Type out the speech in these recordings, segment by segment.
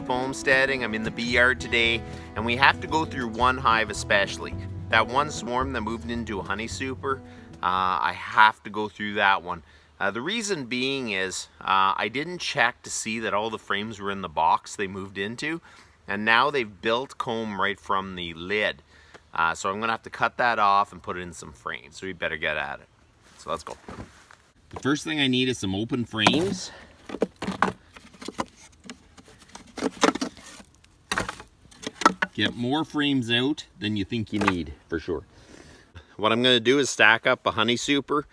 Homesteading. I'm in the bee yard today, and we have to go through one hive especially. That one swarm that moved into a honey super, I have to go through that one. The reason being is I didn't check to see that all the frames were in the box they moved into, and now they've built comb right from the lid. So I'm gonna have to cut that off and put it in some frames, so we better get at it. So let's go. The first thing I need is some open frames. Get more frames out than you think you need, for sure. What I'm gonna do is stack up a honey super.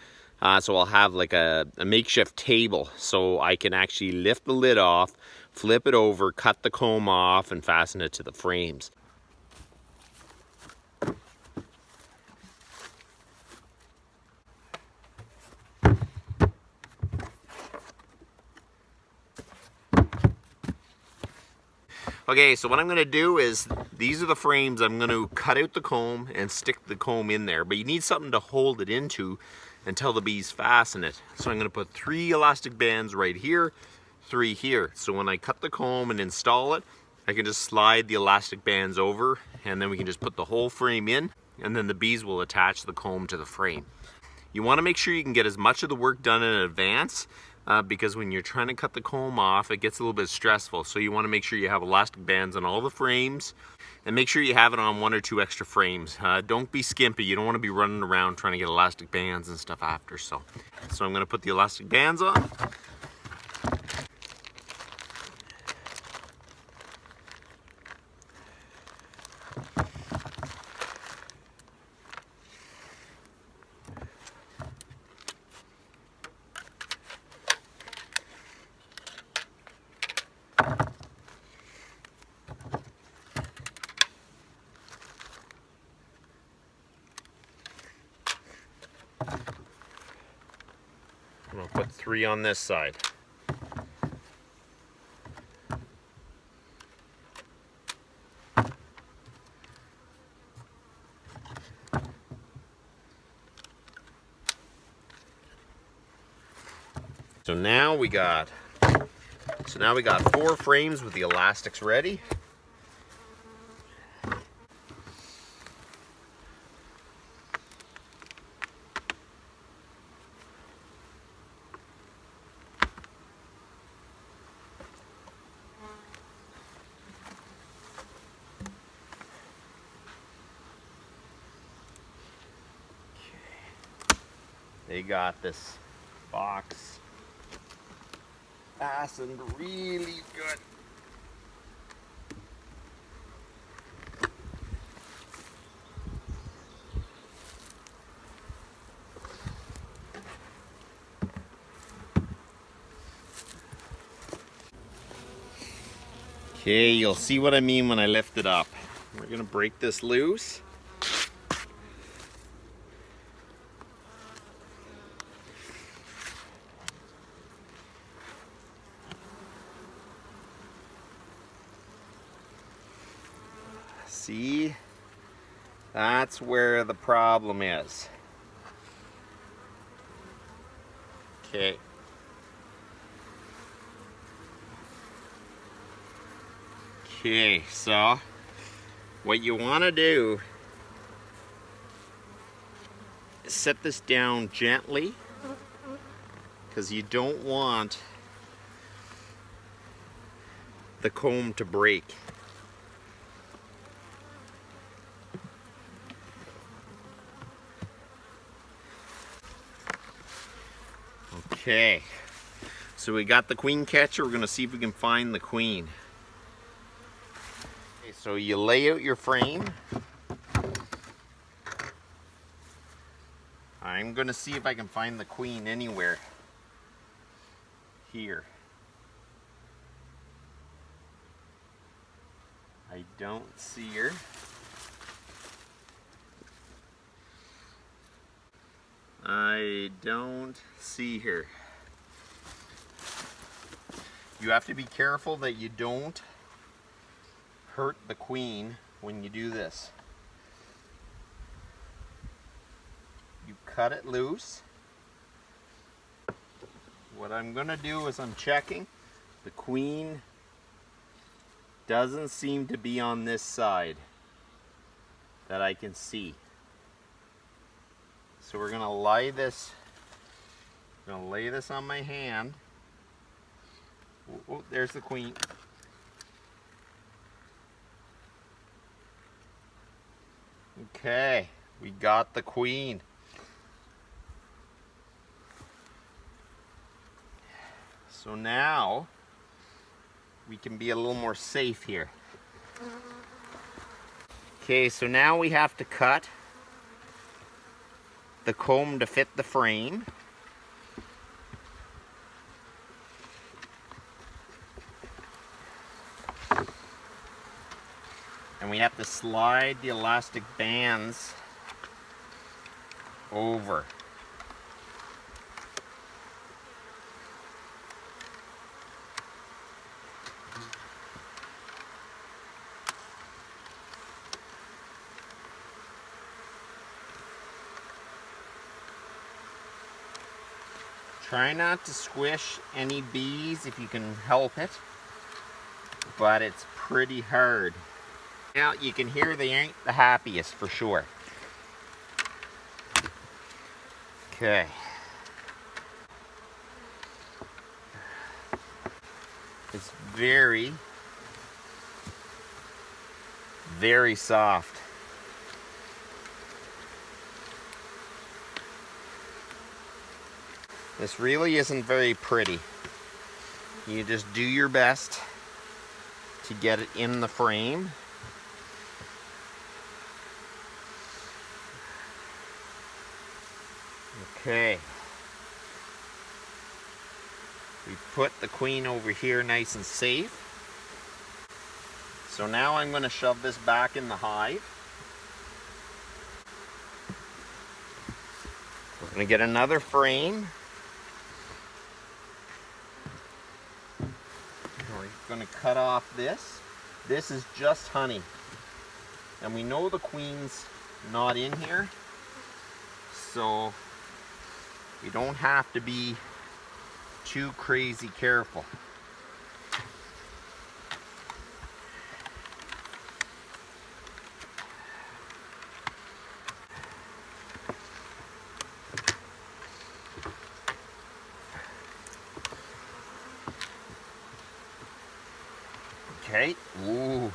So I'll have like a makeshift table so I can actually lift the lid off, flip it over, cut the comb off, and fasten it to the frames. Okay, so what I'm gonna do is, these are the frames. I'm gonna cut out the comb and stick the comb in there, but you need something to hold it into until the bees fasten it. So I'm gonna put 3 elastic bands right here, 3 here. So when I cut the comb and install it, I can just slide the elastic bands over, and then we can just put the whole frame in, and then the bees will attach the comb to the frame. You wanna make sure you can get as much of the work done in advance, because when you're trying to cut the comb off, it gets a little bit stressful. So you want to make sure you have elastic bands on all the frames, and make sure you have it on 1 or 2 extra frames. Don't be skimpy. You don't want to be running around trying to get elastic bands and stuff after. So I'm going to put the elastic bands on. I'm going to put 3 on this side. So now we got 4 frames with the elastics ready. They got this box fastened really good. Okay, you'll see what I mean when I lift it up. We're gonna break this loose. See, that's where the problem is. Okay. Okay, so what you want to do is set this down gently, because you don't want the comb to break. Okay, so we got the queen catcher. We're going to see if we can find the queen. Okay, so you lay out your frame. I'm going to see if I can find the queen anywhere here. I don't see her. I don't see her. You have to be careful that you don't hurt the queen when you do this. cut it loose. What I'm going to do is I'm checking. The queen doesn't seem to be on this side that I can see. So we're going to lay this on my hand. Oh, there's the queen. Okay, we got the queen. So now we can be a little more safe here. Okay, so now we have to cut the comb to fit the frame. And we have to slide the elastic bands over. Try not to squish any bees if you can help it, but it's pretty hard. Now you can hear they ain't the happiest for sure. Okay. It's very, very soft. This really isn't very pretty. You just do your best to get it in the frame. Okay. We put the queen over here nice and safe. So now I'm going to shove this back in the hive. We're going to get another frame. We're going to cut off this. This is just honey. And we know the queen's not in here. So you don't have to be too crazy careful. Okay, ooh,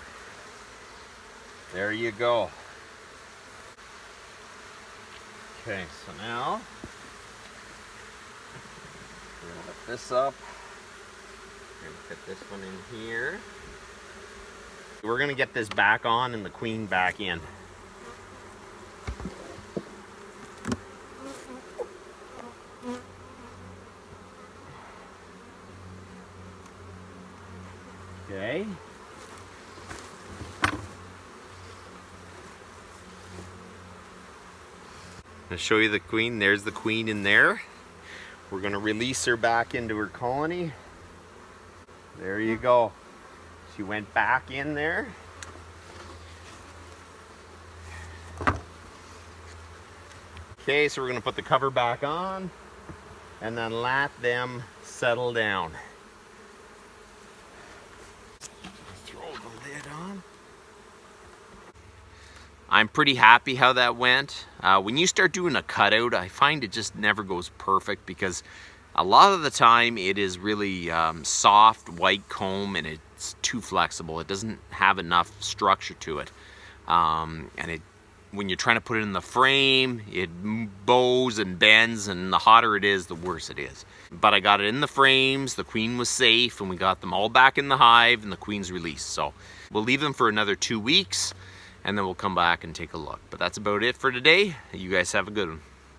there you go. Okay, so now we're gonna lift this up. We're gonna fit this one in here. We're gonna get this back on and the queen back in. Okay. I'll show you the queen. There's the queen in there. We're going to release her back into her colony. There you go. She went back in there. Okay, so we're going to put the cover back on and then let them settle down. Throw the lid on. I'm pretty happy how that went. When you start doing a cutout, I find it just never goes perfect because a lot of the time it is really soft white comb and it's too flexible. It doesn't have enough structure to it. When you're trying to put it in the frame, it bows and bends, and the hotter it is, the worse it is. But I got it in the frames, the queen was safe, and we got them all back in the hive and the queen's released. So we'll leave them for another 2 weeks. And then we'll come back and take a look. But that's about it for today. You guys have a good one.